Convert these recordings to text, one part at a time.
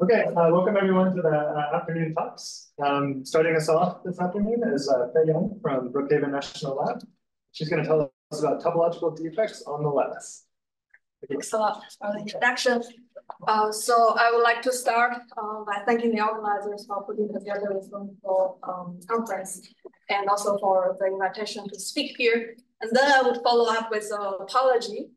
Okay, welcome everyone to the afternoon talks. Starting us off this afternoon is Fei Yan from Brookhaven National Lab. She's going to tell us about topological defects on the lattice. Thanks a lot for the introduction. So I would like to start by thanking the organizers for putting together this wonderful conference and also for the invitation to speak here. And then I would follow up with an apology.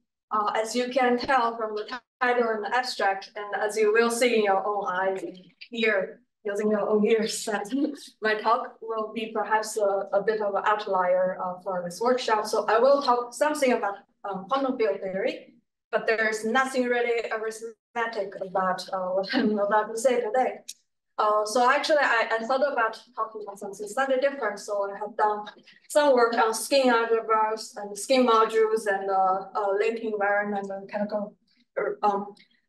As you can tell from the title and the abstract, and as you will see in your own eyes here, using your own ears, that my talk will be perhaps a bit of an outlier for this workshop. So I will talk something about quantum field theory, but there's nothing really arithmetic about what I'm about to say today. So actually, I thought about talking about something slightly different. So I have done some work on skin algebras and skin modules and linking invariant and category,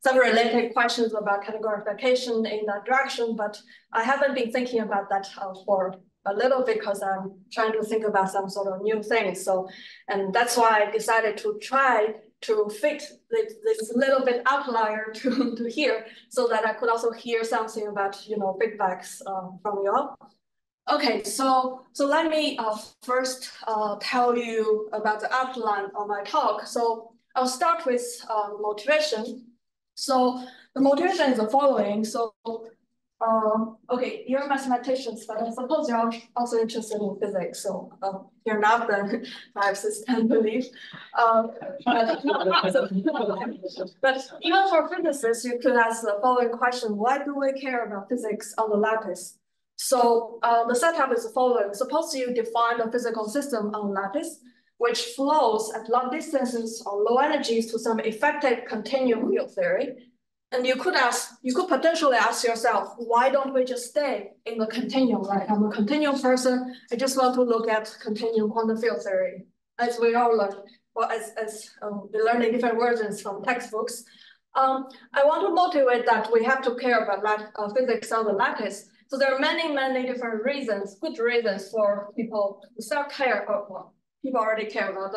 some related questions about categorification in that direction. But I haven't been thinking about that for a little bit because I'm trying to think about some sort of new things. So, and that's why I decided to try to fit this little bit outlier to here, so that I could also hear something about feedbacks from you all. Okay, so let me first tell you about the outline of my talk. So I'll start with motivation. So the motivation is the following. So okay, you're mathematicians, but I suppose you're also interested in physics. So you're not, then perhaps it's unbelief. But even for physicists, you could ask the following question: why do we care about physics on the lattice? So the setup is the following. Suppose you define a physical system on lattice, which flows at long distances or low energies to some effective continuum field theory. And you could potentially ask yourself, why don't we just stay in the continuum, right? I'm a continuum person. I just want to look at continuum quantum field theory, as we all learn, or as we learn in different versions from textbooks. I want to motivate that we have to care about physics on the lattice. So there are many, many different reasons, good reasons for people to start care, well, people already care about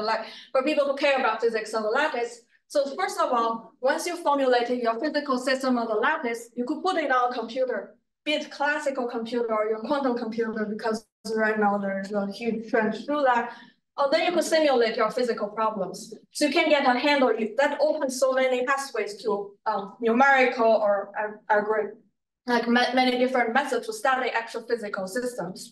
for people to care about physics on the lattice. So first of all, once you formulated your physical system on the lattice, you could put it on a computer, be it classical computer or your quantum computer, because right now there's a huge trend to do that. Then you could simulate your physical problems. So you can get a handle. That opens so many pathways to numerical or algorithm, like many different methods to study actual physical systems.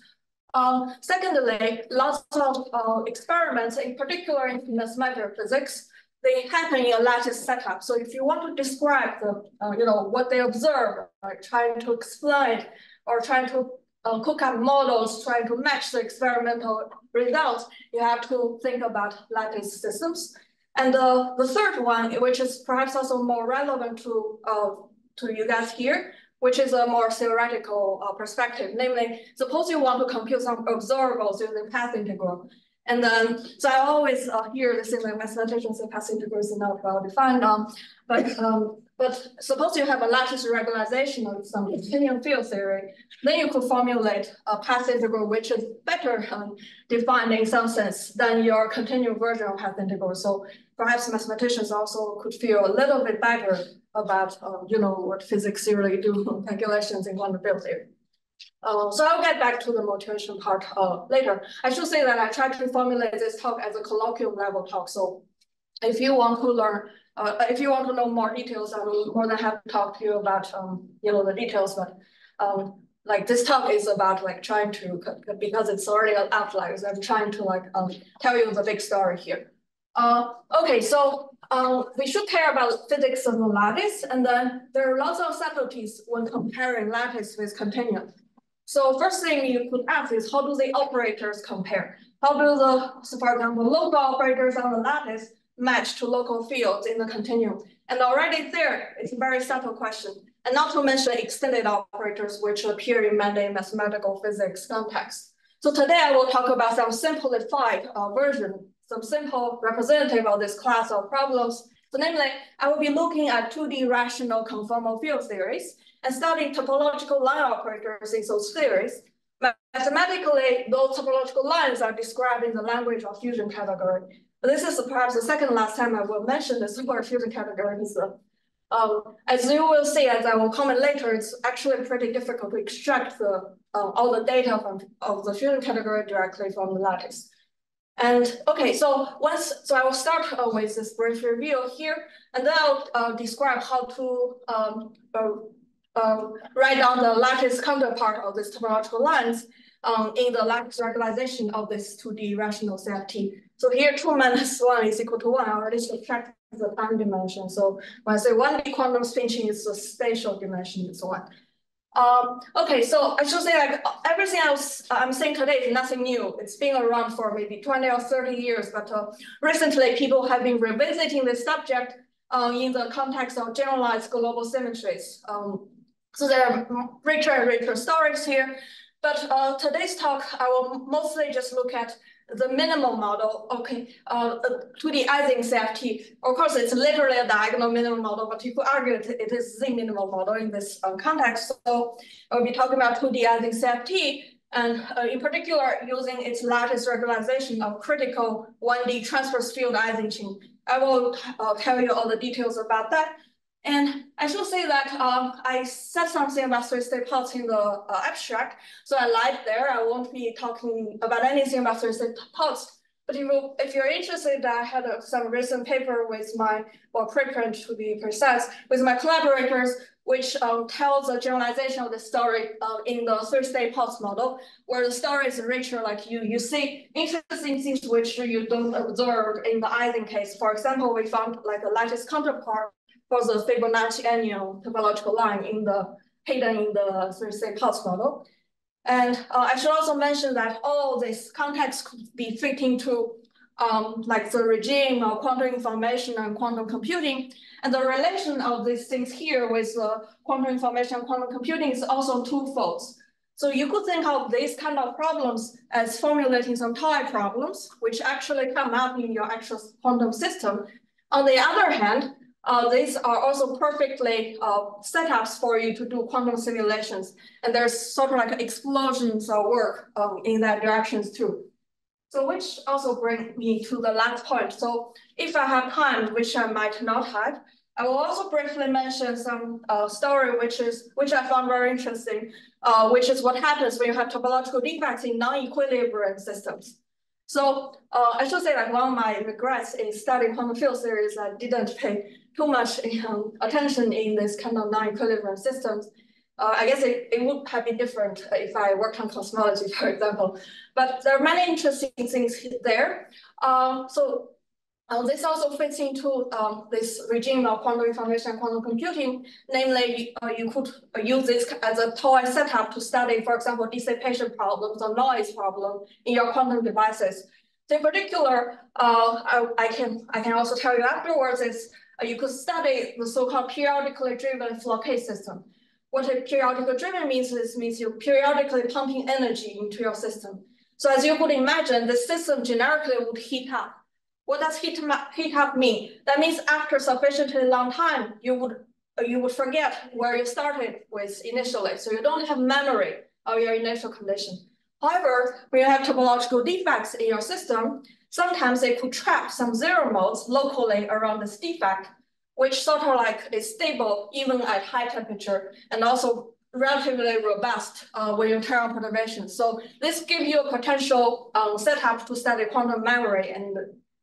Secondly, lots of experiments, in particular in condensed matter physics, they happen in a lattice setup. So if you want to describe what they observe, like trying to explain or trying to cook up models, trying to match the experimental results, you have to think about lattice systems. And the third one, which is perhaps also more relevant to you guys here, which is a more theoretical perspective. Namely, suppose you want to compute some observables using path integral. And then, so I always hear this in the mathematicians say path integral is not well defined. But suppose you have a lattice regularization of some continuum field theory, then you could formulate a path integral which is better defined in some sense than your continuum version of path integral. So perhaps mathematicians also could feel a little bit better about what physics really do calculations in quantum field theory. So I'll get back to the motivation part later. I should say that I tried to formulate this talk as a colloquium level talk. So if you want to learn, if you want to know more details, I will more than happy to talk to you about the details. But like this talk is about like trying to, because it's already an outlier, so I'm trying to tell you the big story here. Okay, so we should care about physics of the lattice, and then there are lots of subtleties when comparing lattice with continuum. So first thing you could ask is, how do the operators compare? How do so for example, local operators on the lattice match to local fields in the continuum? And already there, it's a very subtle question. And not to mention extended operators, which appear in many mathematical physics contexts. So today I will talk about some simplified version, some simple representative of this class of problems. So namely, I will be looking at 2D rational conformal field theories and studying topological line operators in those theories. Mathematically, those topological lines are described in the language of fusion category. But this is perhaps the second last time I will mention this word fusion category. As you will see, as I will comment later, it's actually pretty difficult to extract all the data of the fusion category directly from the lattice. And okay, so I will start with this brief review here, and then I'll describe how to write down the lattice counterpart of this topological lines in the lattice regularization of this 2D rational CFT. So here 2 minus 1 is equal to 1. I already subtracted the time dimension. So when I say 1D quantum pinching is the spatial dimension is 1. Okay, so I should say like everything else I'm saying today is nothing new. It's been around for maybe 20 or 30 years, but recently people have been revisiting this subject in the context of generalized global symmetries. So there are richer and richer stories here, but today's talk, I will mostly just look at the minimal model, okay, 2D Ising CFT. Of course, it's literally a diagonal minimal model, but you could argue it is the minimal model in this context. So I'll be talking about 2D Ising CFT, and in particular, using its lattice regularization of critical 1D transverse field Ising chain. I will tell you all the details about that. And I should say that I said something about three-state plots in the abstract, so I lied there. I won't be talking about anything about three-state plots. But if you're interested, I had some recent paper with my, well, preprint to be precise, with my collaborators, which tells the generalization of the story in the three-state plots model, where the story is richer, like you see interesting things which you don't observe in the Ising case. For example, we found like a lattice counterpart for the Fibonacci annual topological line hidden in the three-state plots model. And I should also mention that all this context could be fit into like the regime of quantum information and quantum computing. And the relation of these things here with quantum information and quantum computing is also twofold. So you could think of these kind of problems as formulating some toy problems, which actually come up in your actual quantum system. On the other hand, these are also perfectly setups for you to do quantum simulations. And there's sort of like explosions of work in that directions too. So which also brings me to the last point. So if I have time, which I might not have, I will also briefly mention some story which I found very interesting, which is what happens when you have topological defects in non-equilibrium systems. So I should say that one of my regrets in studying quantum field theory is I didn't pay too much attention in this kind of non-equilibrium systems. I guess it would have been different if I worked on cosmology, for example. But there are many interesting things there. This also fits into this regime of quantum information and quantum computing. Namely, you could use this as a toy setup to study, for example, dissipation problems or noise problem in your quantum devices. So in particular, I can also tell you afterwards is you could study the so-called periodically driven Floquet system. What a periodically driven means you're periodically pumping energy into your system. So as you could imagine, the system generically would heat up. What does heat up mean? That means after sufficiently long time, you would forget where you started with initially. So you don't have memory of your initial condition. However, when you have topological defects in your system, sometimes they could trap some zero modes locally around this defect, which sort of like is stable even at high temperature and also relatively robust when you turn on perturbation. So this gives you a potential setup to study quantum memory and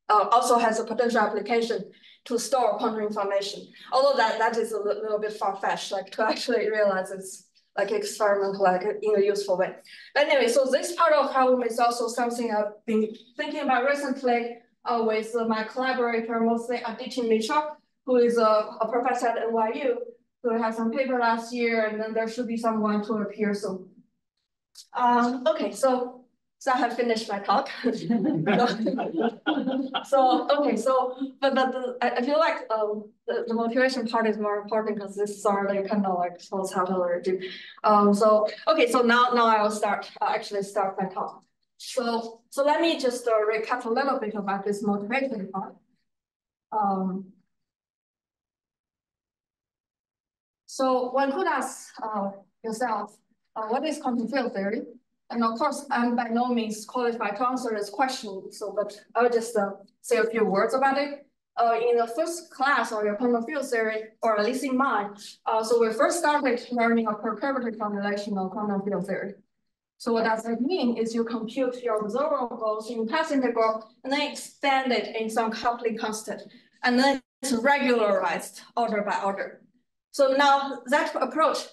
also has a potential application to store quantum information. Although that is a little bit far-fetched, like to actually realize it's like experimental, like in a useful way. But anyway, so this part of problem is also something I've been thinking about recently with my collaborator, mostly Aditi Mishra, who is a professor at NYU, who had some paper last year, and then there should be someone to appear soon. Okay, so I have finished my talk. I feel like the motivation part is more important because this is already kind of like shows how to do. So now I will actually start my talk. So let me just recap a little bit about this motivation part. So one could ask yourself, what is quantum field theory? And of course, I'm by no means qualified to answer this question. But I'll just say a few words about it. in the first class or your quantum field theory, or at least in mine, so we first started learning a perturbative formulation of quantum field theory. So what does that mean is you compute your observables in path integral and then expand it in some coupling constant. And then it's regularized order by order. So now that approach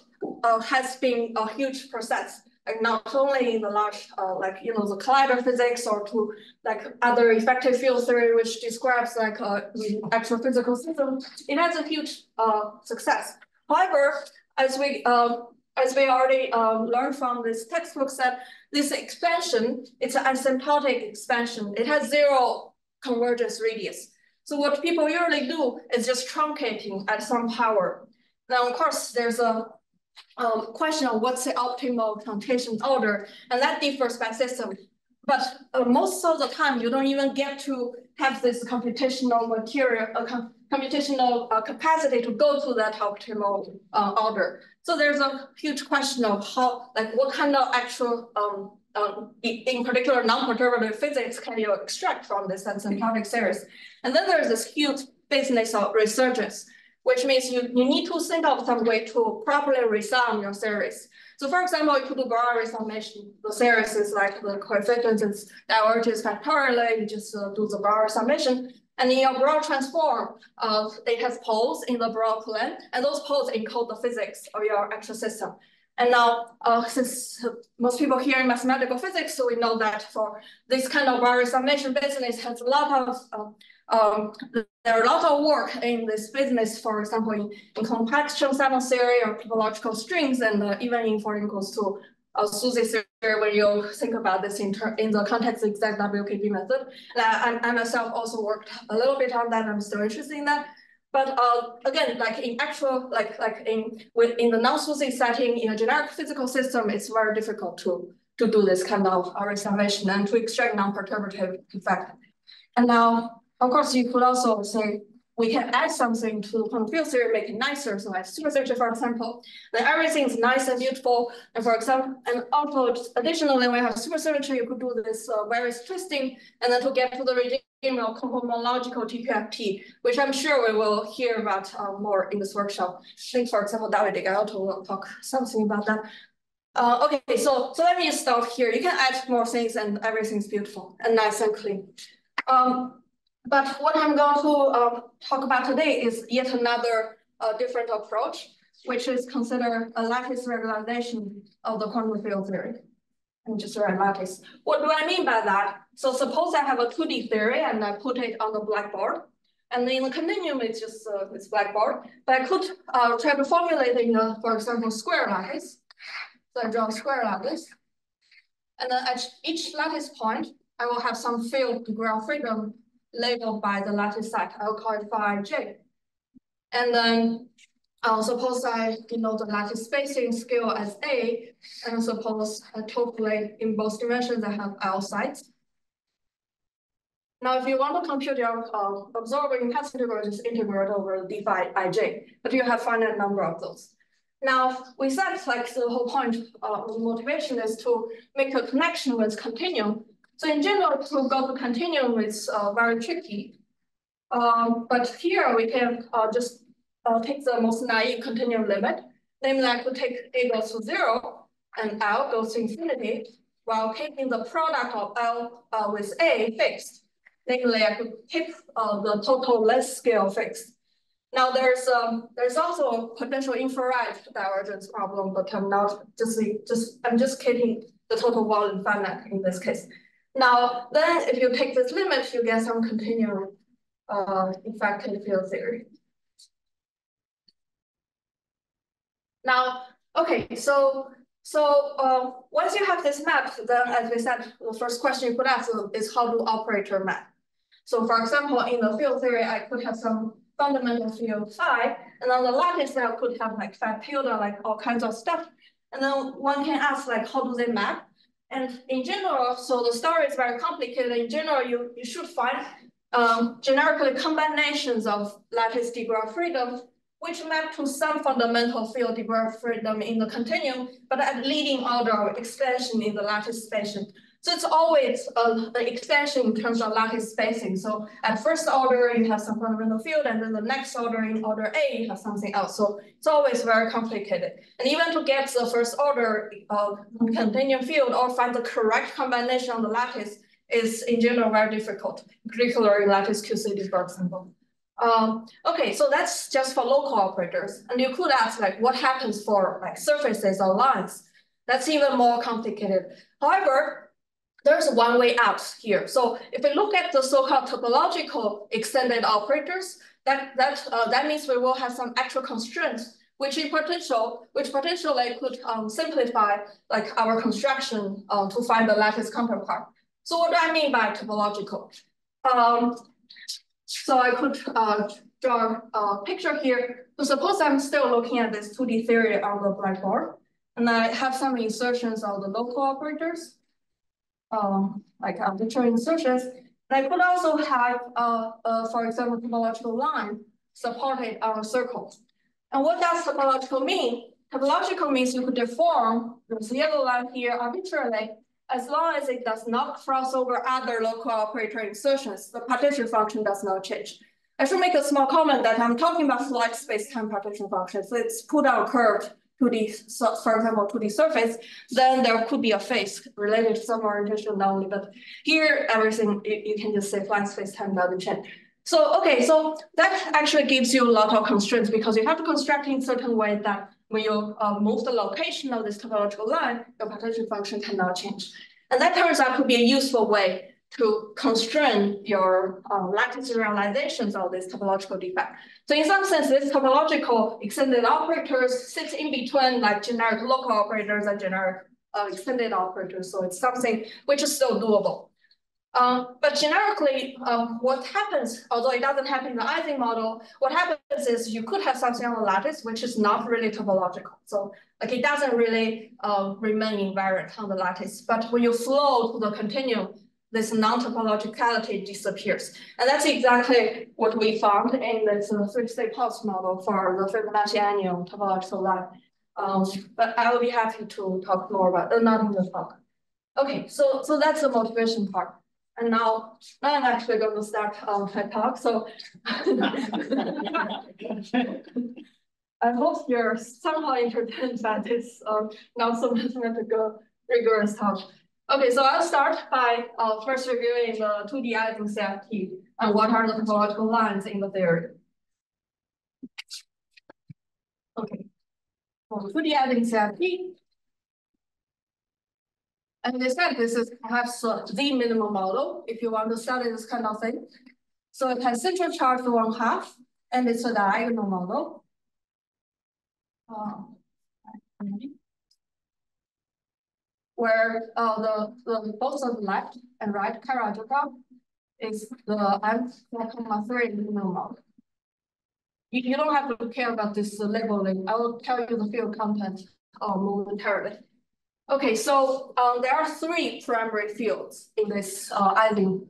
has been a huge process, like not only in the large, the collider physics or to like other effective field theory, which describes like actual physical system, it has a huge success. However, as we already learned from this textbook, that this expansion, it's an asymptotic expansion. It has zero convergence radius. So what people usually do is just truncating at some power. Now, of course, there's a question of what's the optimal truncation order, and that differs by system. But most of the time, you don't even get to have this computational material, computational capacity to go to that optimal order. So there's a huge question of how, like, what kind of actual, in particular, non-perturbative physics can you extract from this asymptotic series? And then there's this huge business of resurgence, which means you need to think of some way to properly resum your series. So for example, you could do Brauer resummation. The series is like the coefficients is diverges factorially, you just do the Brauer summation. And in your Brauer transform, it has poles in the Brauer plane, and those poles encode the physics of your actual system. And now, since most people here in mathematical physics, so we know that for this kind of Brauer summation business has a lot of there are a lot of work in this business, for example, in compaction sample theory or topological strings, and even in 4 equals to SUSY theory, when you think about this in the context of exact WKB method. I myself also worked a little bit on that. I'm still interested in that. But again, like in actual, in the non-SUSY setting, in a generic physical system, it's very difficult to do this kind of resummation and to extract non-perturbative effect. And now, of course, you could also say we can add something to quantum field theory, make it nicer. So like supersymmetry, for example, then everything is nice and beautiful. And for example, and also additionally, when we have supersymmetry, you could do this various twisting, and then to get to the regime of cohomological TPFT, which I'm sure we will hear about more in this workshop. I think, for example, David Gaioto will talk something about that. Okay, so let me stop here. You can add more things, and everything's beautiful and nice and clean. But what I'm going to talk about today is yet another different approach, which is consider a lattice regularization of the quantum field theory. And just write lattice. What do I mean by that? So suppose I have a 2D theory and I put it on the blackboard. And in the continuum, it's just this blackboard. But I could try to formulate it in a, for example, square lattice. So I draw a square lattice. And then at each lattice point, I will have some field degree of freedom labeled by the lattice set. I'll call it phi j. And then suppose I denote the lattice spacing scale as A, and suppose totally in both dimensions I have L sites. Now, if you want to compute your observer in path integral, just integrate over d phi ij, but you have finite number of those. Now, we said like the whole point of the motivation is to make a connection with continuum. So in general, to go to continuum is very tricky. But here we can just take the most naive continuum limit. Namely, I could take A goes to 0 and L goes to infinity, while taking the product of L with A fixed. Namely, I could keep the total length scale fixed. Now there's also a potential infrared divergence problem, but I'm not I'm just keeping the total volume finite in this case. Now, then if you take this limit, you get some continuum effective field theory. Now, okay, so once you have this map, then as we said, the first question you could ask is how do operator map? So for example, in the field theory, I could have some fundamental field phi, and on the lattice I could have like phi tilde, like all kinds of stuff. And then one can ask like, how do they map? And in general, so the story is very complicated. In general, you should find generically combinations of lattice degree of freedom, which map to some fundamental field degree of freedom in the continuum, but at leading order of expansion in the lattice spatial. So it's always an extension in terms of lattice spacing. So at first order, you have some fundamental field, and then the next order in order A, you have something else. So it's always very complicated. And even to get the first order continuum field or find the correct combination of the lattice is in general very difficult, particularly in lattice QCD, for example. Okay, so that's just for local operators. And you could ask, like, what happens for like surfaces or lines? That's even more complicated. However, there's one way out here. So if we look at the so-called topological extended operators, that means we will have some actual constraints, which potentially could simplify like our construction to find the lattice counterpart. So what do I mean by topological? So I could draw a picture here. So suppose I'm still looking at this 2D theory on the blackboard, and I have some insertions of the local operators, like arbitrary insertions. And I could also have, for example, topological line supported on a circle. And what does topological mean? Topological means you could deform this yellow line here arbitrarily, as long as it does not cross over other local operator insertions. The partition function does not change. I should make a small comment that I'm talking about flat space-time partition functions. So it's put out curved to the, for example, to the surface, then there could be a phase related to some orientation only. But here, everything, you can just say flat space-time doesn't change. So, okay, so that actually gives you a lot of constraints because you have to construct in certain way that when you move the location of this topological line, your partition function cannot change. And that turns out to be a useful way to constrain your lattice realizations of this topological defect. So in some sense, this topological extended operators sit in between like generic local operators and generic extended operators. So it's something which is still doable. But generically, what happens, although it doesn't happen in the Ising model, what happens is you could have something on the lattice which is not really topological. So like it doesn't really remain invariant on the lattice. But when you flow to the continuum, this non-topologicality disappears. And that's exactly what we found in this three-state pulse model for the Fibonacci annual topological line. But I will be happy to talk more about it, not in the talk. Okay, so that's the motivation part. And now I'm actually going to start my talk. So I hope you're somehow entertained by this not so mathematical rigorous talk. Okay, so I'll start by first reviewing the 2D Ising CFT and what are the topological lines in the theory. Okay, so 2D Ising CFT. And they said this is perhaps the minimum model if you want to study this kind of thing. So it has central charge 1/2, and it's a diagonal model. Where the both of the left and right periodically is the M4,3 minimum model. You don't have to care about this labeling. I will tell you the field content momentarily. Okay, so there are 3 primary fields in this Ising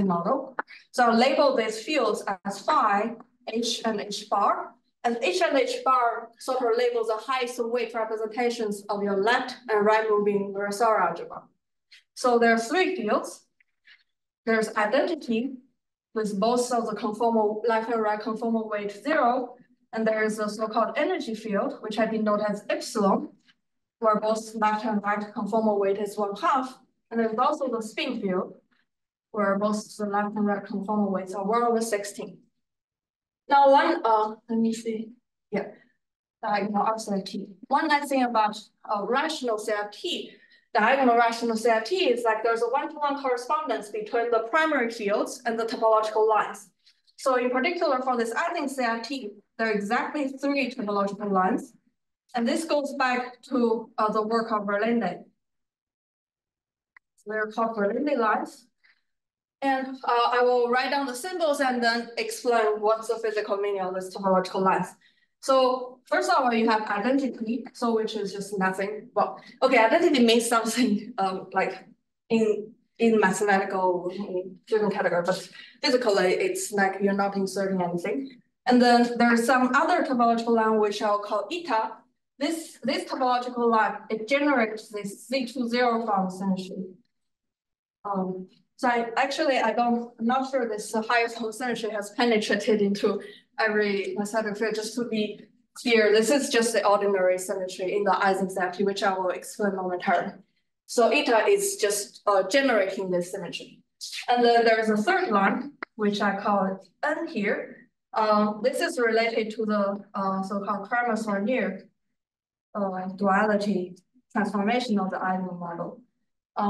model. So I'll label these fields as phi, h, and h bar. And h and h bar sort of labels the highest weight representations of your left and right moving Virasoro algebra. So there are 3 fields. There's identity with both of the conformal left and right conformal weight 0. And there is a so-called energy field, which I denote as epsilon, where both left and right conformal weight is 1/2. And there's also the spin field, where both the left and right conformal weights are 1/16. Now, let me see. Yeah, diagonal CFT. One nice thing about rational CFT, diagonal rational CFT is like there's a 1-to-1 correspondence between the primary fields and the topological lines. So in particular for this Ising CFT, there are exactly 3 topological lines. And this goes back to the work of Verlinde. So they're called Verlinde lines. And I will write down the symbols and then explain what's the physical meaning of these topological lines. So first of all, you have identity, so which is just nothing. Well, okay, identity means something like in mathematical given category, but physically it's like you're not inserting anything. And then there's some other topological line which I'll call eta. This topological line, it generates this Z20 form essentially. So I'm not sure this highest whole symmetry has penetrated into every magnetic field. Just to be clear, this is just the ordinary symmetry in the Ising set, which I will explain momentarily. So eta is just generating this symmetry. And then there's a third line, which I call it N here. This is related to the so-called Kramers-Vernier duality transformation of the Ising model,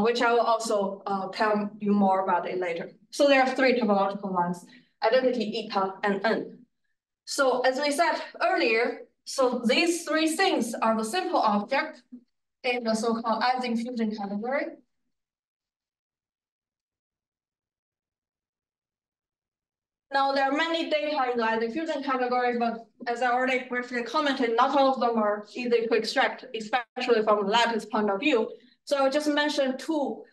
which I will also tell you more about it later. So there are three topological lines, identity, eta, and N. So as we said earlier, so these three things are the simple object in the so-called Ising fusion category. Now, there are many data in the Ising fusion category, but as I already briefly commented, not all of them are easy to extract, especially from the lattice point of view. So I'll just mention two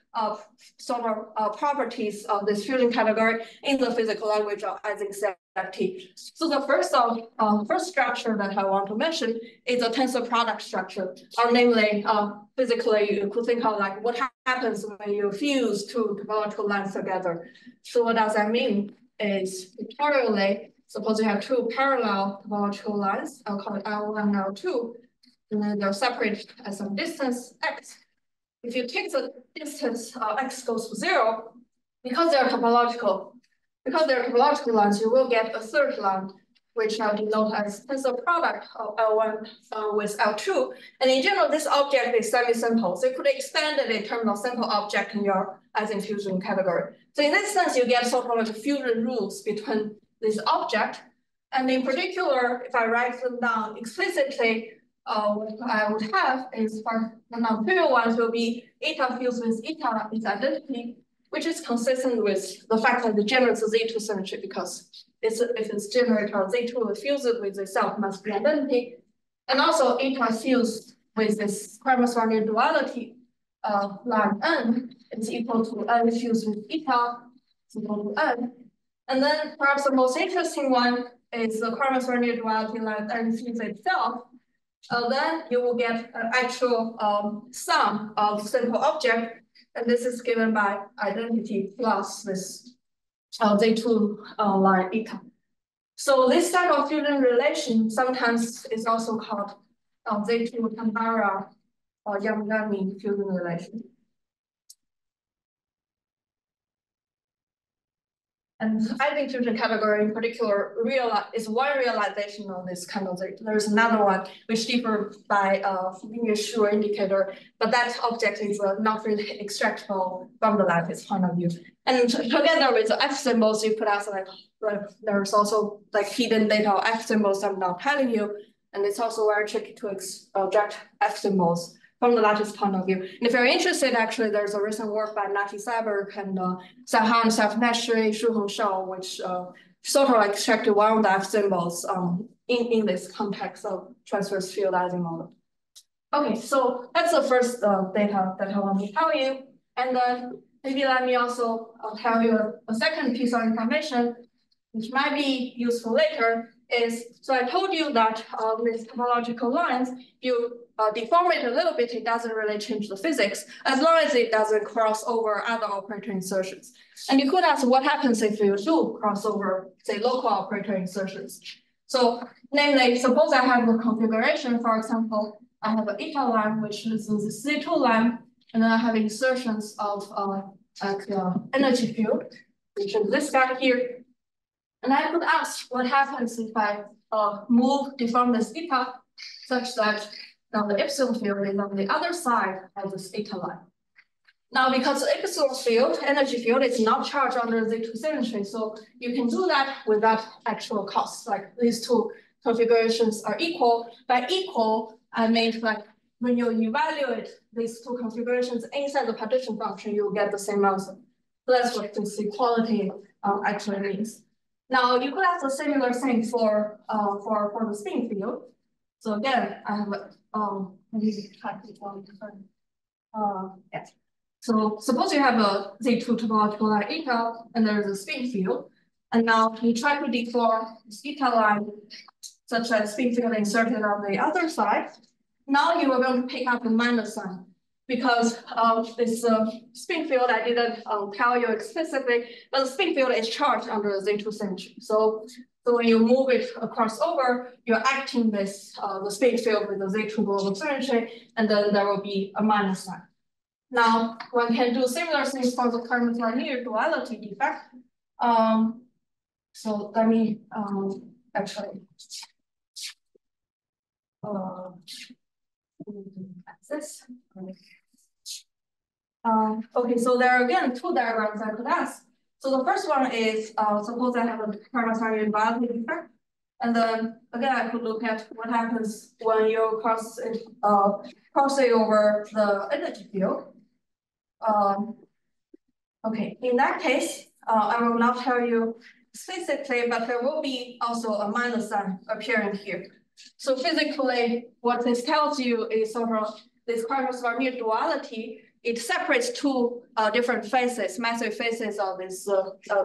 properties of this fusion category in the physical language of Ising set T. So the first structure that I want to mention is a tensor product structure, or namely, physically, you could think of like what happens when you fuse two topological lines together. So what does that mean? Is pictorially, suppose you have two parallel topological lines, I'll call it L1 and L2, and then they're separated at some distance x. If you take the distance x goes to 0, because they're topological lines, you will get a third line, which I'll denote as tensor product of L1 with L2. And in general, this object is semi-simple, so you could extend it in terms of simple object in your Ising fusion category. So in this sense, you get sort of like fusion rules between this object. And in particular, if I write them down explicitly, what I would have is for the non-trivial ones will be eta fused with eta is identity, which is consistent with the fact that the generates Z2 symmetry, because if it's generator Z2 fused with itself must be identity. And also eta fused with this Kramers-Vernier duality line N is equal to N fused with eta is equal to N. And then perhaps the most interesting one is the Kramers-Vernier duality line N fused itself. Then you will get an actual sum of simple object, and this is given by identity plus this Z2 line eta. So this type of fusion relation sometimes is also called Z2 Tambara or Yamagami fusion relation. And Ising fusion category in particular is one realization of this kind of thing. There's another one which differs by linear Schur indicator, but that object is not really extractable from the lattice point of view. And together with the F symbols, you could ask like, there's also like hidden data of F symbols I'm not telling you, and it's also very tricky to extract F symbols from the lattice point of view. And if you're interested, actually, there's a recent work by Nati Saberg and Sahan Safnashri, Shuhong Shao, which sort of like extracted one of the F symbols in this context of transverse field Ising model. Okay, so that's the first data that I want to tell you. And then maybe let me also tell you a second piece of information, which might be useful later, is, so I told you that with topological lines, you deform it a little bit, it doesn't really change the physics, as long as it doesn't cross over other operator insertions. And you could ask what happens if you do cross over, say, local operator insertions. So namely, suppose I have a configuration, for example, I have an eta line, which is the Z2 line, and then I have insertions of energy field, which is this guy here. And I could ask what happens if I deform this eta such that now the epsilon field is on the other side of this eta line. Now, because the epsilon field, energy field, is not charged under Z2 symmetry, so you can do that without actual cost. Like these two configurations are equal. By equal, I mean like when you evaluate these two configurations inside the partition function, you will get the same answer. So that's what this equality actually means. Now, you could ask a similar thing for the spin field. So again, I have yes. So suppose you have a Z2 topological line eta, and there is a spin field, and now you try to deform this eta line such that spin field inserted on the other side. Now you are going to pick up the minus sign, because this spin field, I didn't tell you explicitly, but the spin field is charged under the Z2 symmetry. So when you move it across over, you're acting this the spin field with the Z2 global symmetry, and then there will be a minus sign. Now, one can do similar things for the current linear duality defect. So let me actually this. Okay, so there are again two diagrams I could ask. So the first one is suppose I have a current linear duality defect, and then again I could look at what happens when you cross it over the energy field. Okay, in that case, I will not tell you explicitly, but there will be also a minus sign appearing here. So physically, what this tells you is sort of this quadrant-linear duality. It separates two different phases, massive phases of this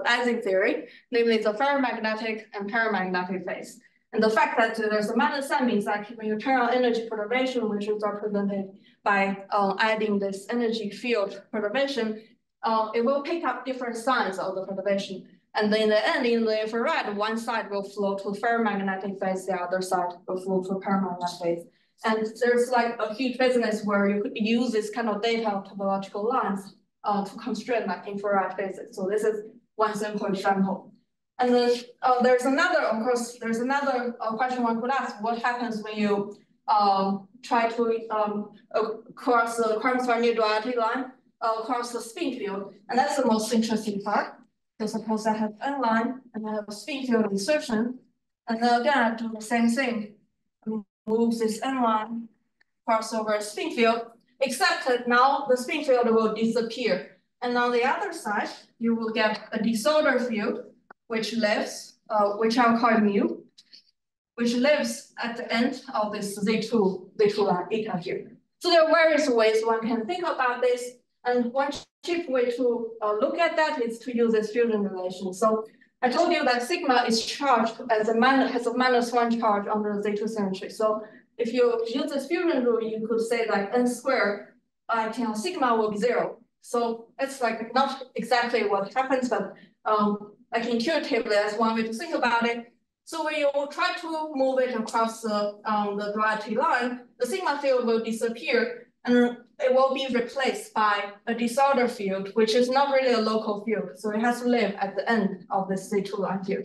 Ising theory, namely the ferromagnetic and paramagnetic phase. And the fact that there's a minus sign means that when you turn on energy perturbation, which is represented by adding this energy field perturbation, it will pick up different signs of the perturbation. And then in the end, in the infrared, one side will flow to ferromagnetic phase, the other side will flow to paramagnetic phase. And there's like a huge business where you could use this kind of data of topological lines to constrain like infrared phases. So this is one simple example. And then there's another, of course, there's another question one could ask: what happens when you try to cross the quantum duality line across the spin field? And that's the most interesting part. So suppose I have N line and I have a spin field insertion, and then again I do the same thing. I move this N line, cross over a spin field, except that now the spin field will disappear. And on the other side, you will get a disordered field, which lives, which I'll call mu, which lives at the end of this Z2 line eta here. So there are various ways one can think about this. And one cheap way to look at that is to use this fusion relation. So I told you that sigma is charged as has a -1 charge under the Z2 symmetry. So if you use this fusion rule, you could say like n squared acting on sigma will be 0. So it's like not exactly what happens, but like intuitively, that's one way to think about it. So when you try to move it across the duality line, the sigma field will disappear, and it will be replaced by a disordered field, which is not really a local field. So it has to live at the end of the Z2 line here,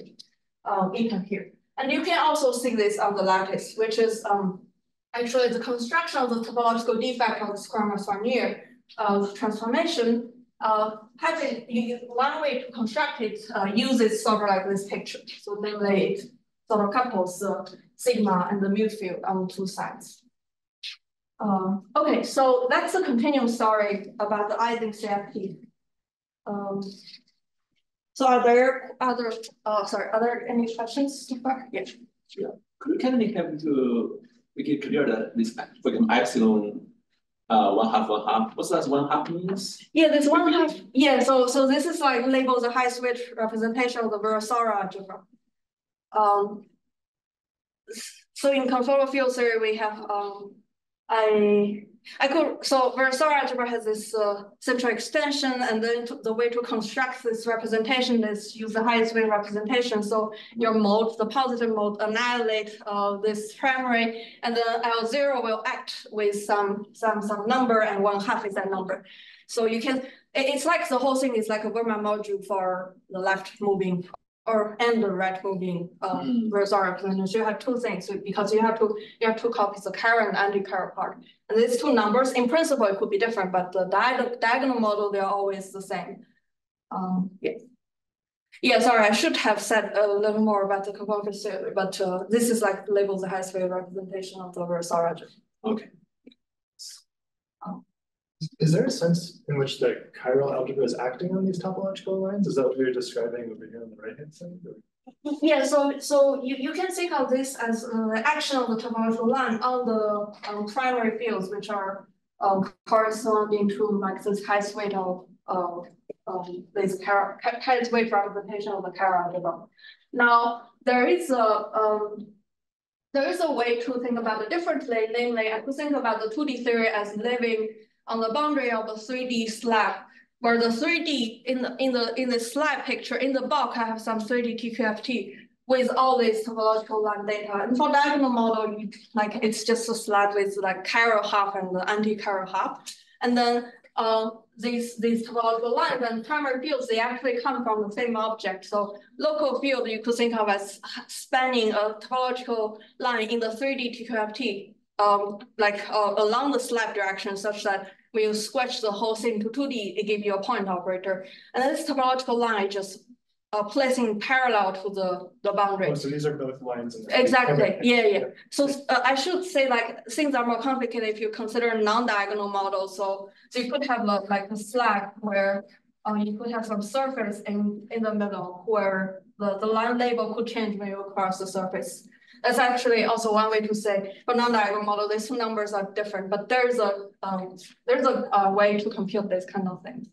eta here. And you can also see this on the lattice, which is actually the construction of the topological defect of the square-Marshall-Linear transformation. One way to construct it uses sort of like this picture. So namely, it sort of couples the sigma and the mu field on two sides. Okay, so that's a continuum story about the Ising CFT. So are there any questions so far? Yeah. Yeah. Can we have to make it clear that this, for example, epsilon 1/2. What's that 1/2 means? Yeah, this 1/2. Yeah, so this is like labeled the high switch representation of the Virasoro algebra. So in conformal field theory, we have so Virasoro algebra has this central extension, and then the way to construct this representation is use the highest weight representation. So your mode, the positive mode, annihilate this primary, and then L0 will act with some number, and 1/2 is that number. So you can, it's like the whole thing is like a Verma module for the left moving and the right moving Virasoro representation. So you have two things because you have two copies, the carry and anti-carry part. And these two numbers, in principle, it could be different, but the diagonal model, they're always the same. Yeah. Yeah, sorry, I should have said a little more about the conformal theory, but this is like labeled the highest weight representation of the Virasoro algebra. Okay. Is there a sense in which the chiral algebra is acting on these topological lines? Is that what you're describing over here on the right-hand side? Or? Yeah, so you can think of this as the action of the topological line on the primary fields, which are corresponding to like this highest weight of this highest weight representation of the chiral algebra. Now there is a way to think about it differently. Namely, I could think about the 2D theory as living on the boundary of the 3D slab, where the 3D in the slide picture, in the bulk, I have some 3D TQFT with all these topological line data. And for diagonal model, it's just a slide with like chiral half and the anti-chiral half. And then these topological lines and primary fields, they actually come from the same object. So local field you could think of as spanning a topological line in the 3D TQFT, along the slab direction, such that when you switch the whole thing to 2D, it gives you a point operator. And this topological line just placing parallel to the boundary. Oh, so these are both lines. Exactly. Okay. Yeah. So I should say things are more complicated if you consider non-diagonal models. So you could have a slab where you could have some surface in the middle where the line label could change when you cross the surface. That's actually also one way to say for non-diagonal model, these two numbers are different, but there's a way to compute this kind of thing.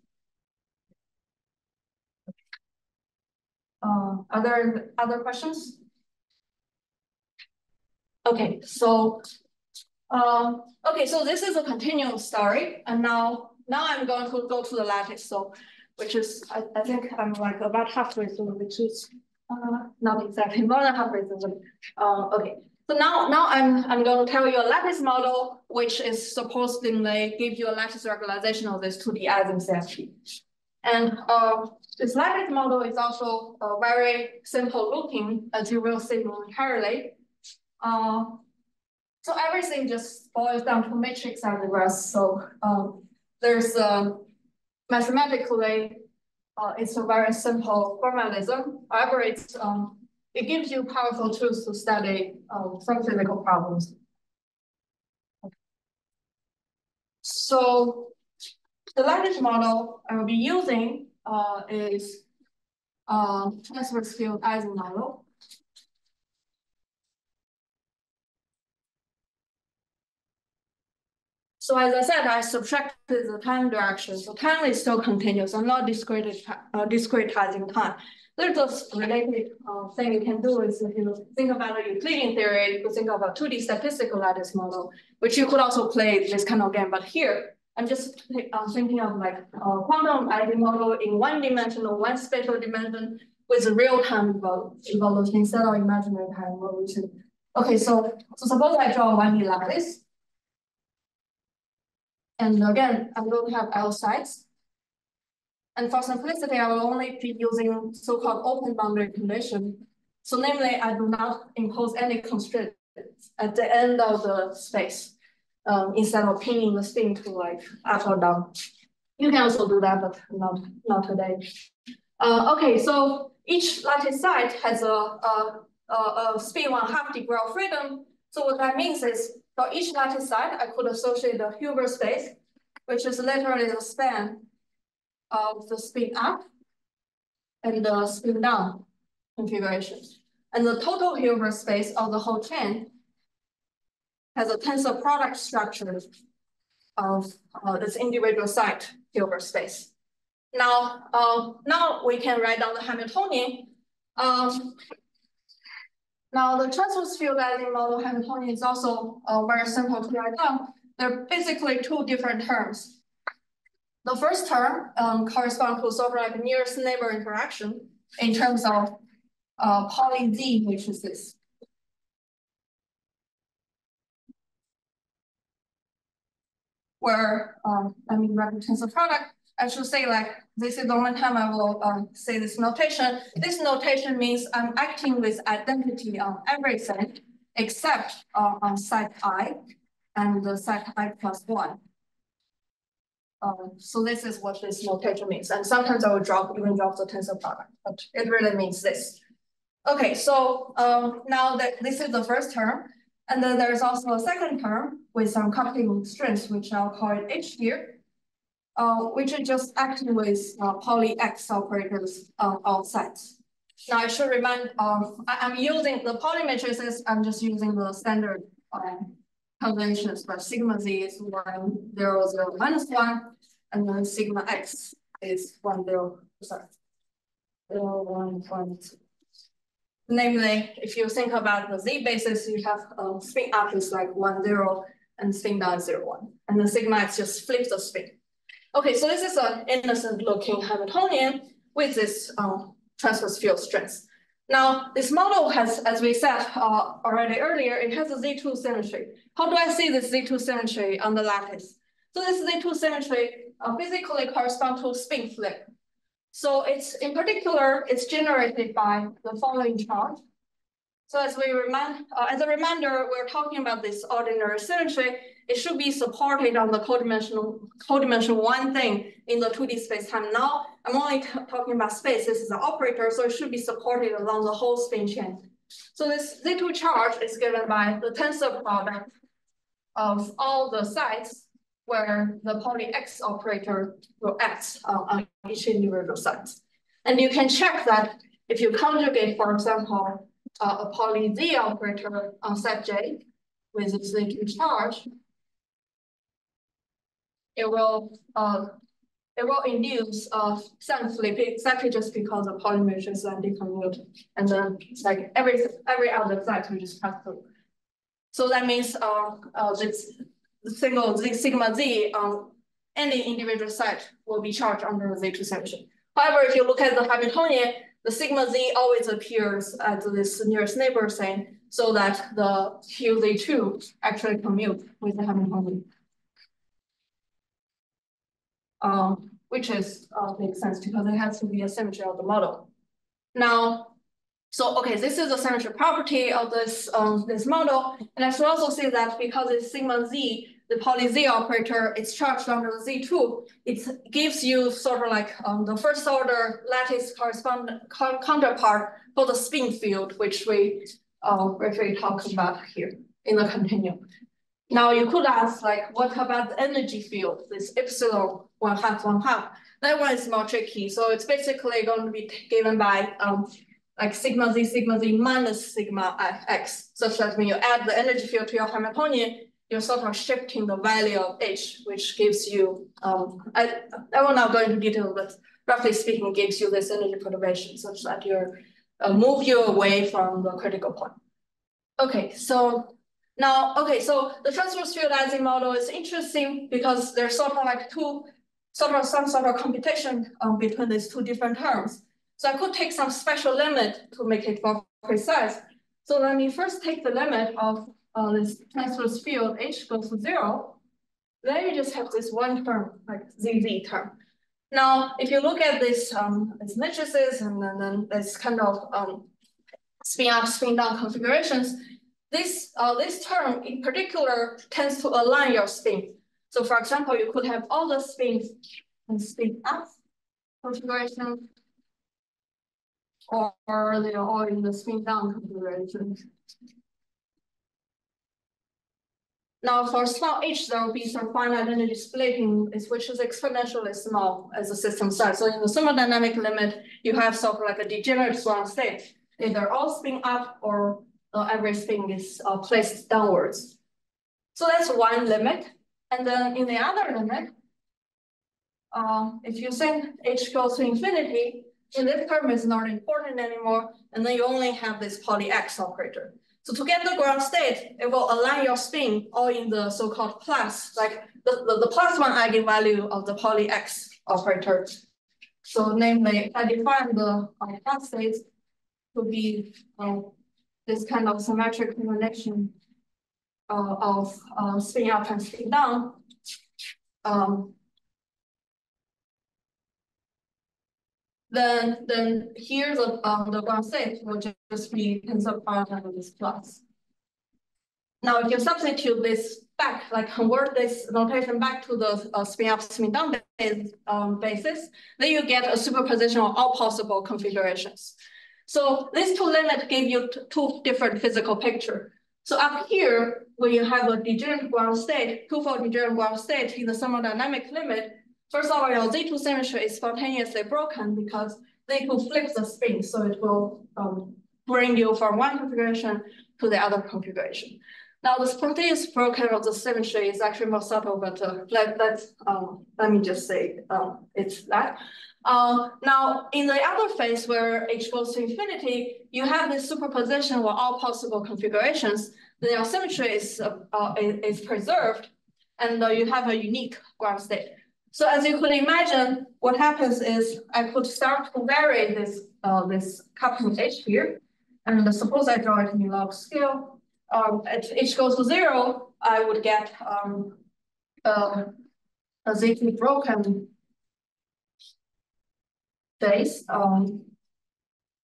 Are there other questions? Okay, so so this is a continuum story, and now I'm going to go to the lattice. So, which is I think I'm like about halfway through, which is not exactly more than halfway through. Okay, so now I'm going to tell you a lattice model, which is supposedly give you a lattice regularization of this 2D Ising CFT. And this lattice model is also very simple looking, as you will see momentarily. So everything just boils down to matrix algebras. So there's mathematically, it's a very simple formalism. However, it gives you powerful tools to study some physical problems. So the lattice model I will be using is transverse field Ising model. So as I said, I subtracted the time direction. So time is still continuous. I'm not discretizing time. There's a related thing you can do is if you think about a Euclidean theory, you could think of a 2D statistical lattice model, which you could also play this kind of game. But here, I'm just thinking of like a quantum Ising model in one spatial dimension with a real-time evolution instead of imaginary time evolution. Okay, so suppose I draw a 1D lattice. And again, I'm going to have L sides. And for simplicity, I will only be using so-called open boundary condition. So namely, I do not impose any constraints at the end of the space instead of pinning the spin to like up or down. You can also do that, but not today. Okay, so each lattice side has a spin 1/2 degree of freedom. So what that means is for each lattice side, I could associate the Hilbert space, which is literally the span of the spin up and the spin down configuration. And the total Hilbert space of the whole chain has a tensor product structure of this individual side Hilbert space. Now we can write down the Hamiltonian. Now the transverse field Ising model Hamiltonian is also very simple to write down. There are basically two different terms. The first term corresponds to sort of like a nearest neighbor interaction in terms of poly Z, which is this. Where I mean write the tensor product, I should say like this is the only time I will say this notation. This notation means I'm acting with identity on everything except on side I and the side I plus 1. So this is what this notation means. And sometimes I will even drop the tensor product, but it really means this. Okay, so now that this is the first term. And then there's also a second term with some coupling strings, which I'll call it H here, which is just acting with poly X operators on all sides. Now I should remind, I'm using the poly matrices, I'm just using the standard conventions, but sigma Z is 1, 0, 0, -1, and then sigma X is 1, 0, 0, 1, 1, 2. Namely, if you think about the Z basis, you have spin up is like 1, 0, and spin down 0, 1. and then sigma x just flips the spin. Okay, so this is an innocent looking Hamiltonian with this transverse field strength. Now, this model has, as we said already earlier, it has a Z2 symmetry. How do I see this Z2 symmetry on the lattice? So this Z2 symmetry physically corresponds to spin flip. So it's, in particular, it's generated by the following chart. So as a reminder, we're talking about this ordinary symmetry. It should be supported on the codimension one thing in the 2D space-time. Now, I'm only talking about space. This is an operator, so it should be supported along the whole spin chain. So this Z2 charge is given by the tensor product of all the sites where the poly X operator will act on each individual site. And you can check that if you conjugate, for example, a poly Z operator on set J with its Z2 charge, it will induce some flip exactly just because the poly matrix are decommute, and then it's like every other site will just pass through. So that means this single sigma Z on any individual site will be charged under the Z2 symmetry. However, if you look at the Hamiltonian, the sigma Z always appears at this nearest neighbor thing, so that the QZ2 actually commute with the Hamiltonian. Which is makes sense because it has to be a symmetry of the model. Now, so okay, this is a symmetry property of this this model, and I should also say that because it's sigma Z, the poly Z operator, it's charged under the Z2. It gives you sort of like the first order lattice counterpart for the spin field, which we briefly talked about here in the continuum. Now you could ask, like, what about the energy field, this epsilon 1/2. That one is more tricky. So it's basically going to be given by like sigma Z minus sigma x, such that when you add the energy field to your Hamiltonian, you're sort of shifting the value of H, which gives you, I will not go into detail, but roughly speaking, gives you this energy perturbation such that you're move you away from the critical point. Okay, so now, okay, so the transverse field Ising model is interesting because there's sort of like some sort of computation between these two different terms. So I could take some special limit to make it more precise. So let me first take the limit of this transverse field H goes to 0. Then you just have this one term, like ZZ term. Now, if you look at this matrices and then this kind of spin up, spin down configurations, this term in particular tends to align your spin. So for example, you could have all the spins in spin up configuration, or they're all in the spin down configuration. Now for small h, there will be some finite energy splitting, which is exponentially small as a system size. So in the thermodynamic limit, you have sort of like a degenerate ground state. Either all spin up or every spin is placed downwards. So that's one limit. And then in the other limit, if you send h goes to infinity, then this term is not important anymore. And then you only have this poly x operator. So to get the ground state, it will align your spin all in the so-called plus, like the plus one eigenvalue of the poly x operator. So namely, I define the plus states to be this kind of symmetric combination of spin up and spin down. Then here the ground state will just be tensor product of this plus. Now if you substitute this back, like convert this notation back to the spin up, spin down basis, then you get a superposition of all possible configurations. So these two limits give you two different physical picture. So up here, when you have a degenerate ground state, twofold degenerate ground state in the thermodynamic limit, first of all, your Z2 symmetry is spontaneously broken because Z2 flips the spin, so it will bring you from one configuration to the other configuration. Now, the spontaneous broken of the symmetry is actually more subtle, but let me just say it's that. Now, in the other phase where h goes to infinity, you have this superposition with all possible configurations. Then your symmetry is preserved. and you have a unique ground state. So as you could imagine, what happens is I could start to vary this coupling H here. And suppose I draw it in log scale. At H goes to 0, I would get a Z2 broken phase,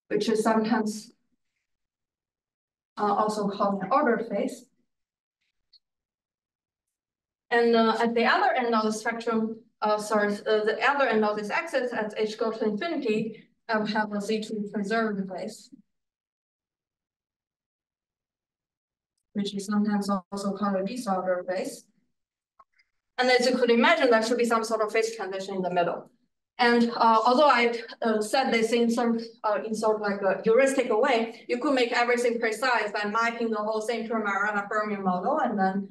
which is sometimes also called an ordered phase. And at the other end of the spectrum, the other end of this axis, as H goes to infinity, I will have a Z2 preserved phase, which is sometimes also called a disordered phase. And as you could imagine, there should be some sort of phase transition in the middle. And although I said this in sort of like a heuristic way, you could make everything precise by mapping the whole thing to a Majorana-Fermi model and then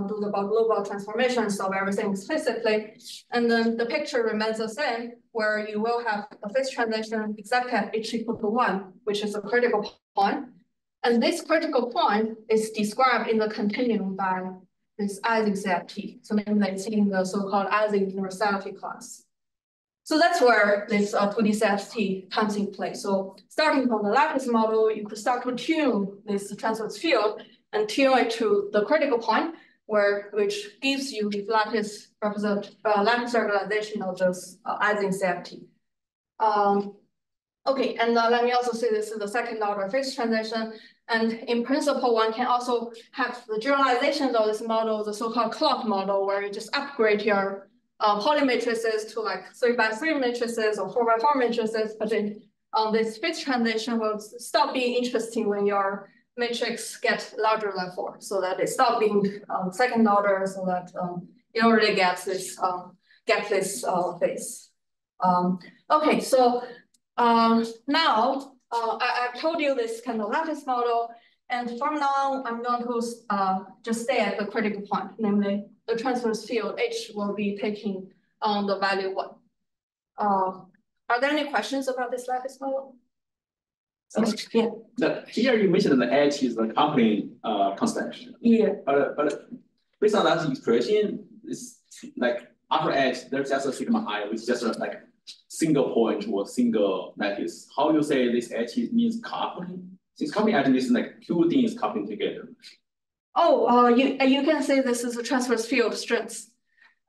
do the global transformation, solve everything explicitly. And then the picture remains the same, where you will have a phase transition exactly at H equal to 1, which is a critical point. And this critical point is described in the continuum by this Ising CFT. So namely, it's in the so-called Ising universality class. So that's where this 2D CFT comes in play. So starting from the lattice model, you could start to tune this transverse field and tune it to the critical point, which gives you the lattice regularization of this Ising CFT. Okay, and let me also say this is the second order phase transition. And in principle, one can also have the generalizations of this model, the so-called clock model, where you just upgrade your poly matrices to like 3x3 matrices or 4x4 matrices. But then this phase transition will stop being interesting when your matrix get larger than 4, so that it stop being second order, so that you already get this phase. Okay, so now I've told you this kind of lattice model, and from now I'm going to just stay at the critical point, namely the transverse field H will be taking the value 1. Are there any questions about this lattice model? Okay, yeah. Here you mentioned the H is the coupling constant. Yeah. But based on that expression, it's like after H, there's just a sigma I, which is just like single point or single lattice. How you say this H means coupling? Since coupling actually is like two things coupling together. Oh, you can say this is a transverse field strength.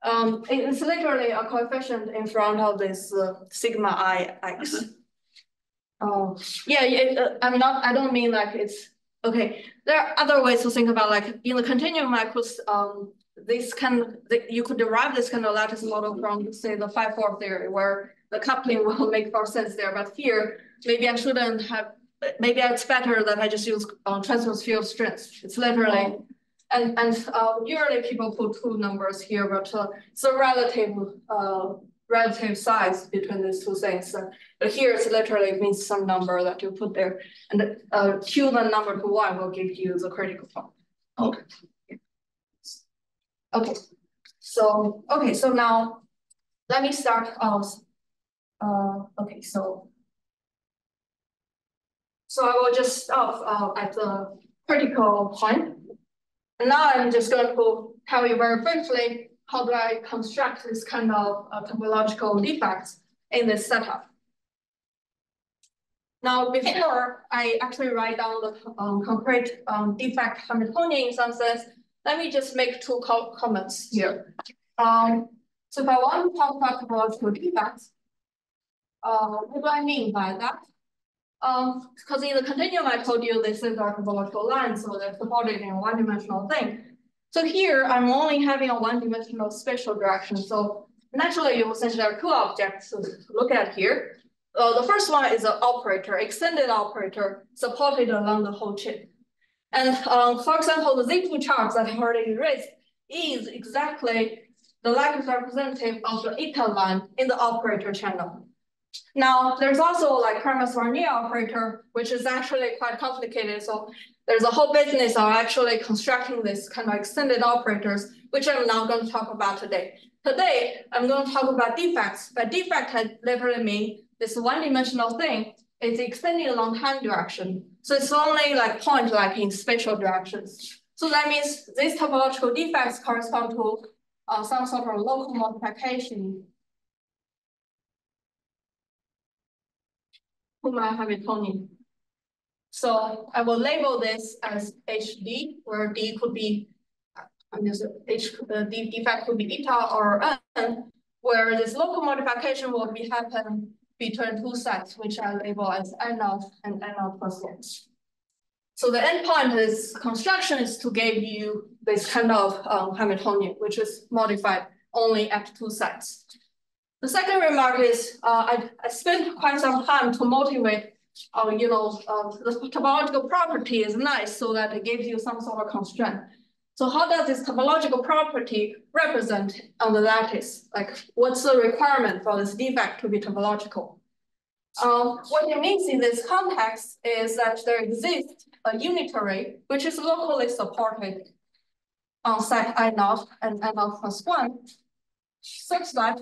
It's literally a coefficient in front of this sigma I x. Yeah, I don't mean like it's okay. There are other ways to think about, like in the continuum, you could derive this kind of lattice model from, say, the 5-4 theory, where the coupling will make more sense there. But here, maybe I shouldn't have. Maybe it's better that I just use transverse field strength. It's literally, and usually people put 2 numbers here, but it's a relative size between these 2 things. But here it's literally means some number that you put there, and cube the number to 1 will give you the critical point. Okay. Okay. So now let me start off. Okay, so I will just stop at the critical point. And now I'm just going to tell you very briefly, how do I construct this kind of topological defects in this setup? Now, before I actually write down the concrete defect Hamiltonian instances, let me just make 2 comments here. So if I want to talk about topological defects, what do I mean by that? Because in the continuum, I told you this is our topological line, so they're supported in a 1-dimensional thing. So here, I'm only having a 1-dimensional spatial direction. So naturally, you will think there are 2 objects to look at here. The first one is an operator, extended operator, supported along the whole chip. And for example, the Z2 charge that I already raised is exactly the lattice representative of the eta line in the operator channel. Now, there's also like Kramers-Warnier operator, which is actually quite complicated. So there's a whole business of actually constructing this kind of extended operators, which I'm not going to talk about today. Today, I'm going to talk about defects. But defect literally means this 1-dimensional thing is extending along time direction. So it's only like point like in spatial directions. So that means these topological defects correspond to some sort of local multiplication to my Hamiltonian. So I will label this as HD, where D could be, the defect could be eta or n, where this local multiplication will happen between two sets, which I label as n0 and n0 plus 1. So the endpoint is construction is to give you this kind of Hamiltonian, which is modified only at two sets. The second remark is I spent quite some time to motivate, the topological property is nice so that it gives you some sort of constraint. So how does this topological property represent on the lattice? Like, what's the requirement for this defect to be topological? What it means in this context is that there exists a unitary which is locally supported on set I0 and I0 plus 1, such that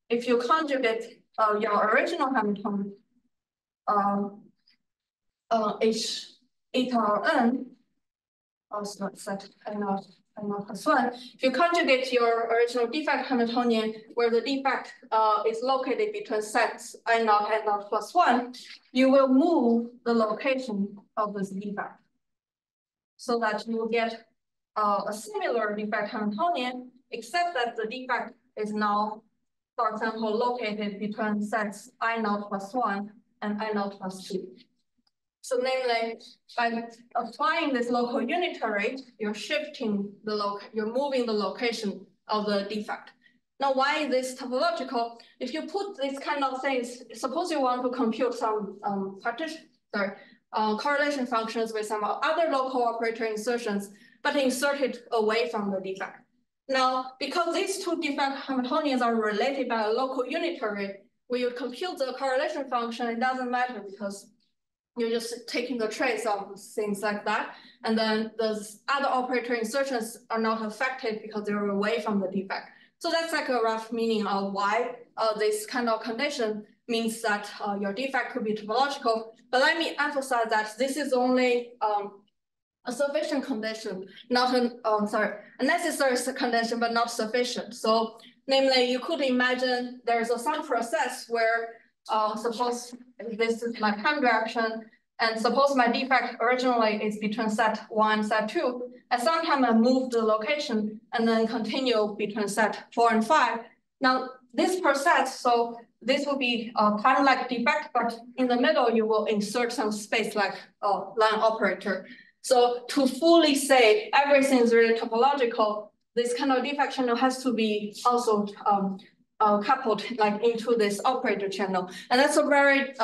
if you conjugate your original Hamiltonian, H eta or n, also set I0 plus 1, if you conjugate your original defect Hamiltonian, where the defect is located between sets I0 and I0 plus 1, you will move the location of this defect so that you will get a similar defect Hamiltonian, except that the defect is now, for example, located between sets I0 plus 1 and I0 plus 2. So namely, by applying this local unitary, you're moving the location of the defect. Now, why is this topological? If you put these kind of things, suppose you want to compute some correlation functions with some other local operator insertions, but insert it away from the defect. Now, because these two defect Hamiltonians are related by a local unitary, when you compute the correlation function, it doesn't matter because you're just taking the trace of things like that. And then those other operator insertions are not affected because they're away from the defect. So that's like a rough meaning of why this kind of condition means that your defect could be topological. But let me emphasize that this is only a sufficient condition, not a necessary condition, but not sufficient. So namely, you could imagine there's some process where suppose this is my time direction, and suppose my defect originally is between set 1 and set 2, and sometimes I move the location and then continue between set 4 and 5. Now, this process, so this will be a time-like defect, but in the middle, you will insert some space like line operator. So to fully say everything is really topological, this kind of defect channel has to be also coupled like into this operator channel. And that's a very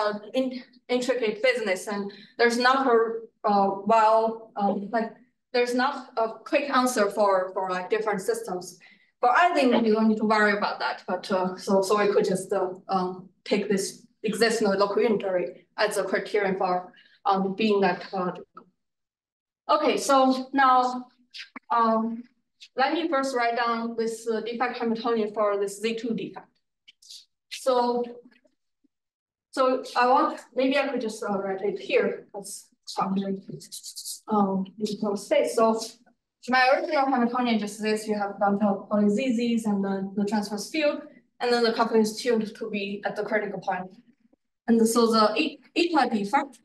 intricate business. And there's not there's not a quick answer for like different systems. For Ising, you don't need to worry about that. But so we could just take this existing local unitary as a criterion for being that topological. Okay, so now let me first write down this defect Hamiltonian for this Z2 defect. So maybe I could just write it here. That's probably state. So my original Hamiltonian just this, you have poly ZZs and the transverse field, and then the coupling is tuned to be at the critical point. And so the eta defect,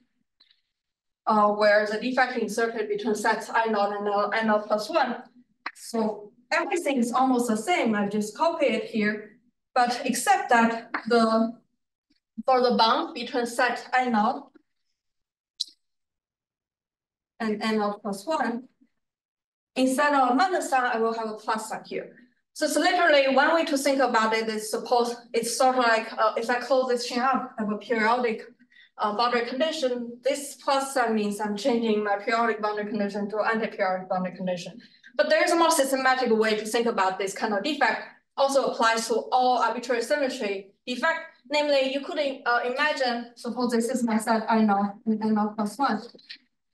where the defect inserted between sets I0 and I0 plus 1. So everything is almost the same. I just copy it here, but except that for the bound between set I0 and I0 plus 1, instead of a minus sign, I will have a plus sign here. So it's literally one way to think about it is suppose it's sort of like if I close this chain up, I have a periodic boundary condition. This plus sign means I'm changing my periodic boundary condition to anti-periodic boundary condition. But there's a more systematic way to think about this kind of defect. Also applies to all arbitrary symmetry defect. Namely, you could imagine, suppose this is my set I0 and I0 plus 1.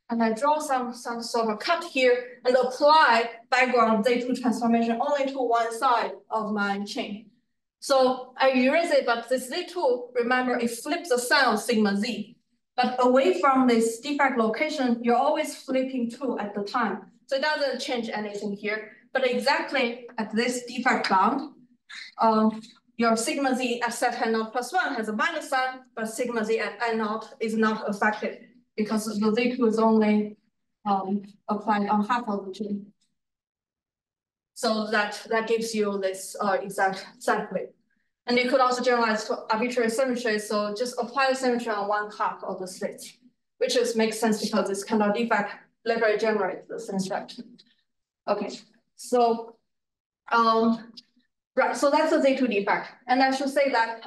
And I draw some sort of cut here and apply background Z2 transformation only to one side of my chain. So I erase it, but this Z2, remember, it flips the sign of sigma Z. But away from this defect location, you're always flipping 2 at the time. So it doesn't change anything here. but exactly at this defect bound, your sigma z at set I naught plus 1 has a minus sign, but sigma z at I naught is not affected because the z2 is only applied on half of the chain. So that gives you this exact symmetry. And you could also generalize to arbitrary symmetry. So just apply the symmetry on one half of the state, which makes sense because this kind of defect later generates the same structure. Okay, so right, so that's the Z2 defect. And I should say that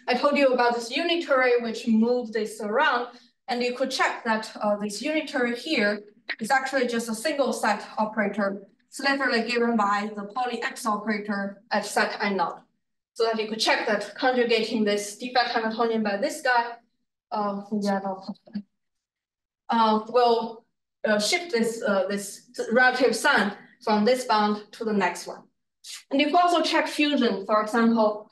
I told you about this unitary which moved this around, and you could check that this unitary here is actually just a single set operator, literally given by the poly X operator at set I naught. So that you could check that conjugating this defect Hamiltonian by this guy will shift this relative sign from this bound to the next one. And you can also check fusion. For example,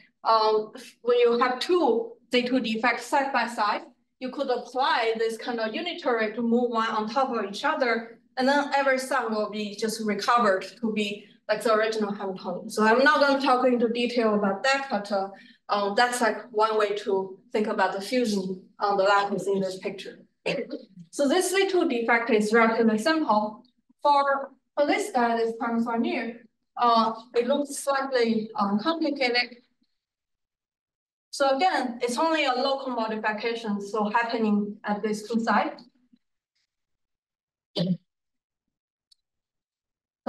when you have two Z2 defects side by side, you could apply this kind of unitary to move one on top of each other, and then every sum will be just recovered to be like the original Hamiltonian. So I'm not going to talk into detail about that, but that's like one way to think about the fusion on the lattice in this picture. So this Z2 defect is relatively simple. For this guy, this transverse, it looks slightly complicated. So again, it's only a local modification, so happening at these two sides. So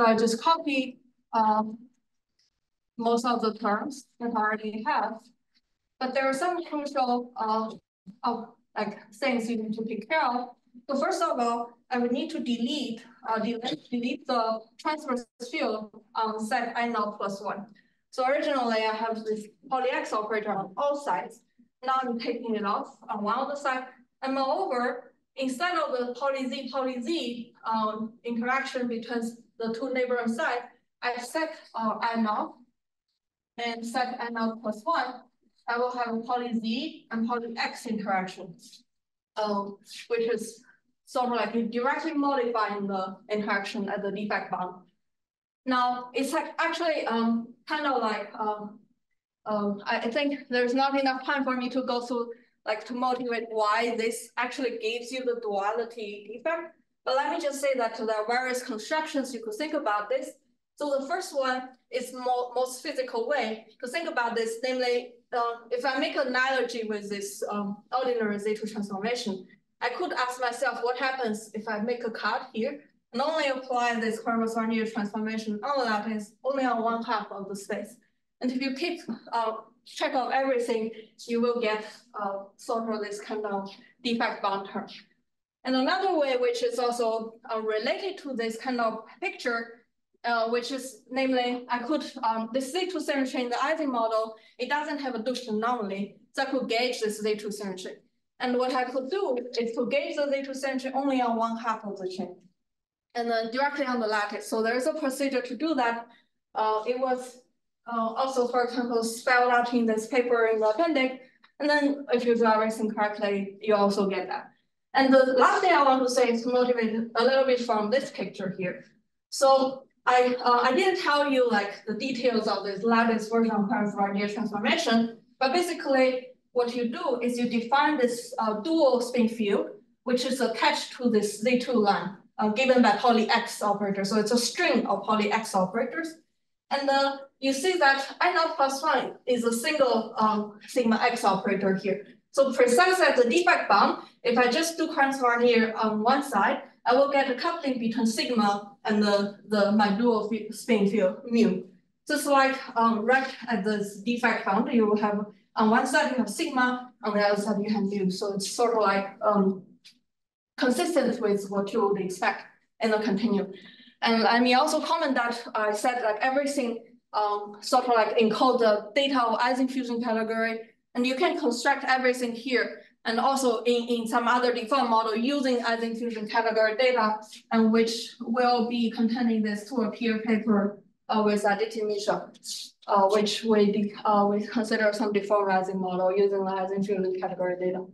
I just copy most of the terms that I already have, but there are some crucial like things you need to take care of. So first of all, I would need to delete the transverse field on set I naught plus 1. So originally I have this poly X operator on all sides. Now I'm taking it off on one of the sides. And moreover, instead of the poly Z interaction between the two neighboring sides, I set I naught and set I naught plus 1. I will have a poly Z and poly X interaction, which is sort of like directly modifying the interaction at the defect bound. Now, it's like actually kind of like, I think there's not enough time for me to go through, like to motivate why this actually gives you the duality defect. But let me just say that there are various constructions you could think about this. So the first one is most physical way to think about this, namely, if I make an analogy with this ordinary Z2 transformation, I could ask myself what happens if I make a cut here and only apply this Cronus-Varnier transformation on the lattice only on one half of the space. And if you keep track of everything, you will get sort of this kind of defect bound term. And another way, which is also related to this kind of picture, which is namely, I could, this Z2 symmetry in the Ising model, it doesn't have a Dush anomaly, so I could gauge this Z2 symmetry. And what I could do is to gauge the Z2 symmetry only on one half of the chain, and then directly on the lattice. So there is a procedure to do that. It was also, for example, spelled out in this paper in the appendix. And then if you do everything correctly, you also get that. And the last thing I want to say is to motivate a little bit from this picture here. So I didn't tell you like the details of this lattice version of Cronus-Varnier transformation, but basically what you do is you define this dual spin field, which is attached to this Z2 line given by poly X operator. So it's a string of poly X operators. And you see that I naught plus 1 is a single sigma X operator here. So precisely at the defect bound, if I just do Cronus-Varnier on one side, I will get a coupling between sigma and my dual spin field mu. Just like right at the defect bound, you will have on one side you have sigma, on the other side you have mu. So it's sort of like consistent with what you would expect in a continuum. And let me also comment that I said like everything sort of like encode the data of Ising fusion category, and you can construct everything here. And also in some other default model using Ising fusion category data, and which will be containing this to a peer paper with Aditi Mishra, which we consider some default Ising model using the Ising fusion category data.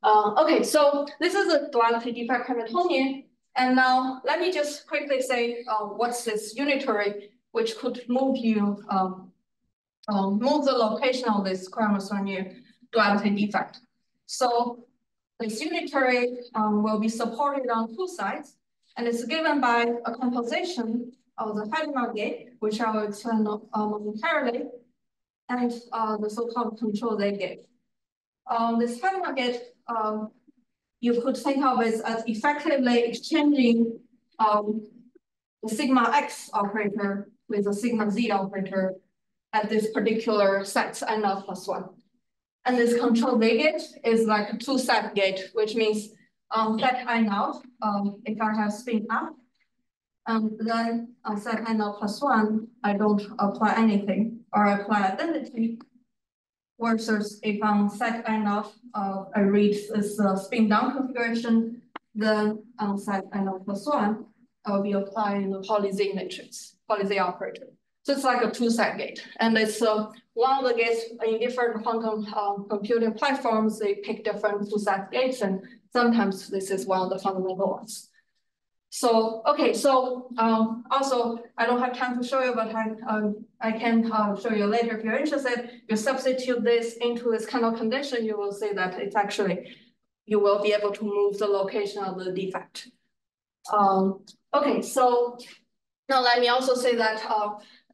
Okay, so this is a duality defect Hamiltonian. And now let me just quickly say what's this unitary which could move you move the location of this chromosome duality defect. So this unitary will be supported on two sides, and it's given by a composition of the Hadamard gate, which I will explain momentarily, and the so-called control A gate. This Hadamard gate, you could think of it as effectively exchanging the sigma x operator with the sigma z operator at this particular set n0 plus 1. And this control A gate is like a two-set gate, which means set n0, if I have spin up, then on set n0 plus 1, I don't apply anything, or I apply identity. Versus if on set n0, I read this spin down configuration, then on set n0 plus 1, I'll be applying the poly-z matrix, poly-z operator. So it's like a two-set gate. And it's one of the gates in different quantum computing platforms, they pick different two-set gates, and sometimes this is one of the fundamental ones. So, okay, so also, I don't have time to show you, but I can show you later if you're interested. You substitute this into this kind of condition, you will see that it's actually, you will be able to move the location of the defect. Okay, so now let me also say that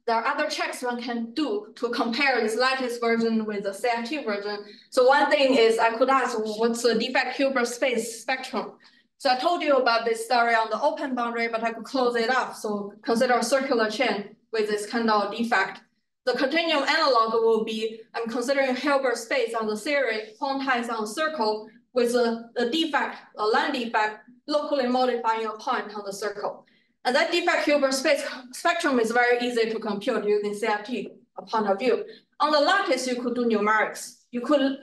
there are other checks one can do to compare this lattice version with the CFT version. So one thing is I could ask, what's the defect Hilbert space spectrum? So I told you about this story on the open boundary, but I could close it up. So consider a circular chain with this kind of defect. The continuum analog will be, I'm considering Hilbert space on the theory, quantized on a circle with a defect, a line defect, locally modifying a point on the circle. And that defect Hilbert space spectrum is very easy to compute using CFT point of view. On the lattice, you could do numerics. You could,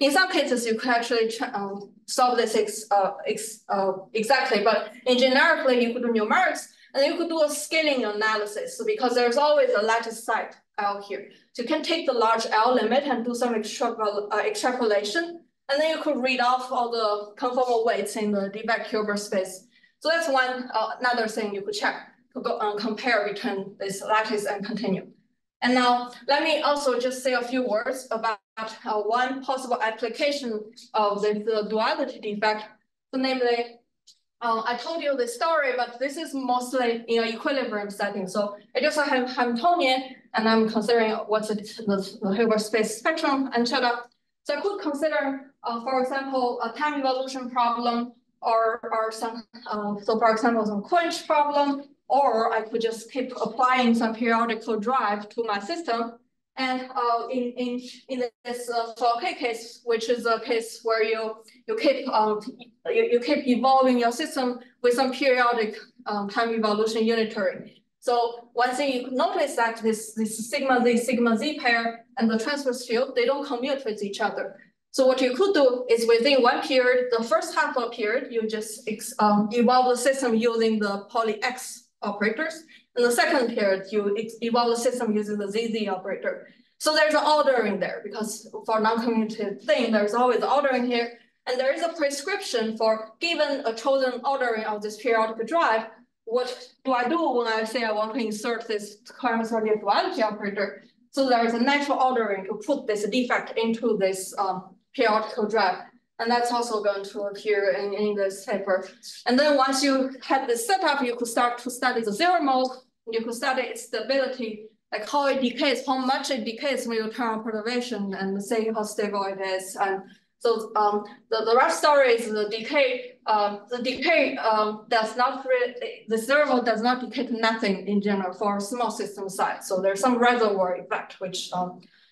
in some cases, you could actually solve this exactly, but in generically, you could do numerics, and then you could do a scaling analysis. So because there's always a lattice site L here. So you can take the large L limit and do some extrapolation, and then you could read off all the conformal weights in the defect Hilbert space. So that's one another thing you could check to go compare between this lattice and continuum. And now let me also just say a few words about one possible application of the duality defect. So namely, I told you this story, but this is mostly in an equilibrium setting. So I just have Hamiltonian, and I'm considering what's the Hilbert space spectrum and shut up. So I could consider, for example, a time evolution problem, or some, so for example, some quench problem, or I could just keep applying some periodical drive to my system. And in this Floquet case, which is a case where you keep evolving your system with some periodic time evolution unitary. So one thing you could notice that this sigma z pair and the transverse field, they don't commute with each other. So what you could do is within one period, the first half of a period, you just evolve the system using the poly X operators. In the second period, you evolve the system using the ZZ operator. So there's an ordering there because for non-commutative thing, there's always ordering here. And there is a prescription for given a chosen ordering of this periodic drive, what do I do when I say I want to insert this chromosome duality operator? So there is a natural ordering to put this defect into this periodical drive. And that's also going to appear in this paper. And then once you have this setup, you could start to study the zero mode. You could study its stability, like how it decays, how much it decays when you turn on perturbation and see how stable it is. And so the rough story is the decay does not really, the zero mode does not decay to nothing in general for a small system size. So there's some reservoir effect, which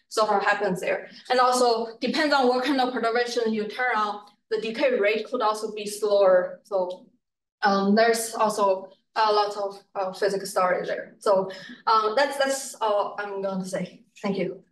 sort of happens there. And also depends on what kind of perturbation you turn on, the decay rate could also be slower. So there's also a lot of physics story there. So that's all I'm going to say. Thank you.